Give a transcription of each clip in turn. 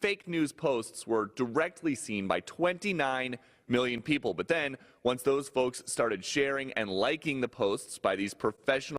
fake news posts were directly seen by 29 million people. But then, once those folks started sharing and liking the posts by these professional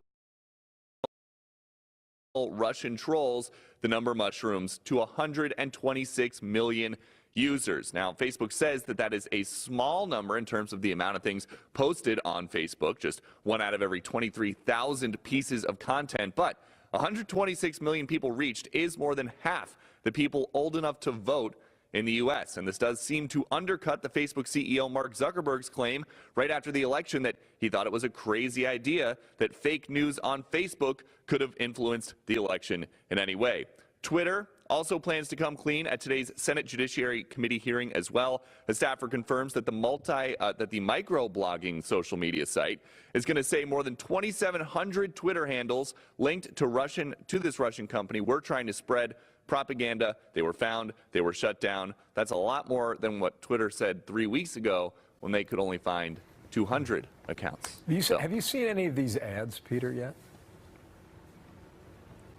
Russian trolls, the number mushrooms to 126 million users. Now, Facebook says that that is a small number in terms of the amount of things posted on Facebook, just 1 out of every 23,000 pieces of content, but 126 million people reached is more than half the people old enough to vote in the U.S. And this does seem to undercut the Facebook CEO Mark Zuckerberg's claim right after the election that he thought it was a crazy idea that fake news on Facebook could have influenced the election in any way. Twitter also plans to come clean at today's Senate Judiciary Committee hearing as well. A staffer confirms that the microblogging social media site is going to say more than 2,700 Twitter handles linked to this Russian company were trying to spread propaganda. They were found, they were shut down. That's a lot more than what Twitter said 3 weeks ago when they could only find 200 accounts. Have you seen any of these ads, Peter, yet?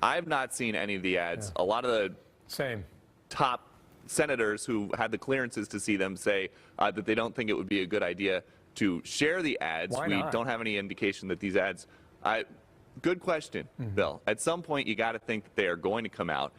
I've not seen any of the ads. Yeah. A lot of the top senators who had the clearances to see them say that they don't think it would be a good idea to share the ads. Why not? We don't have any indication that these ads... Good question, Bill. At some point, you got to think that they are going to come out.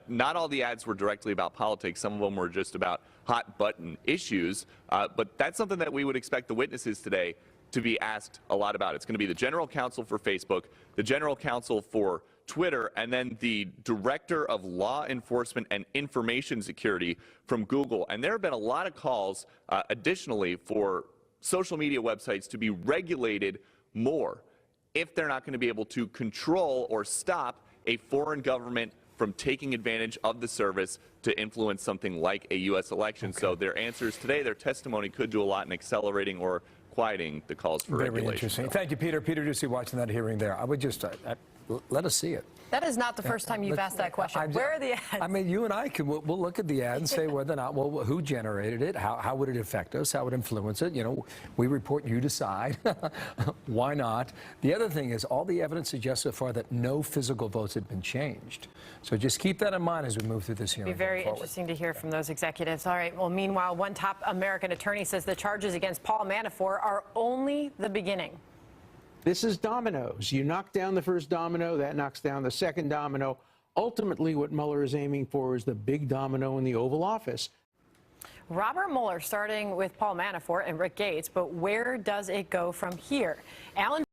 Not all the ads were directly about politics. Some of them were just about hot-button issues. But that's something that we would expect the witnesses today to be asked a lot about. It's going to be the general counsel for Facebook, the general counsel for Twitter, and then the director of law enforcement and information security from Google. And there have been a lot of calls, additionally, for social media websites to be regulated more if they're not going to be able to control or stop a foreign government from taking advantage of the service to influence something like a U.S. election. Okay. So their answers today, their testimony could do a lot in accelerating or quieting the calls for regulation. Very interesting. Thank you, Peter. Peter Doocy watching that hearing there. I would just let us see it. That is not the first time you've asked that question. Where are the ads? I mean, you and I we'll look at the ad and say whether or not, well, who generated it? How would it affect us? How would it influence it? You know, we report, you decide. Why not? The other thing is all the evidence suggests so far that no physical votes have been changed. So just keep that in mind as we move through this hearing. It'll be very interesting to hear from those executives. All right. Well, meanwhile, one top American attorney says the charges against Paul Manafort are only the beginning. This is dominoes. You knock down the first domino, that knocks down the second domino. Ultimately, what Mueller is aiming for is the big domino in the Oval Office. Robert Mueller starting with Paul Manafort and Rick Gates, but where does it go from here? Alan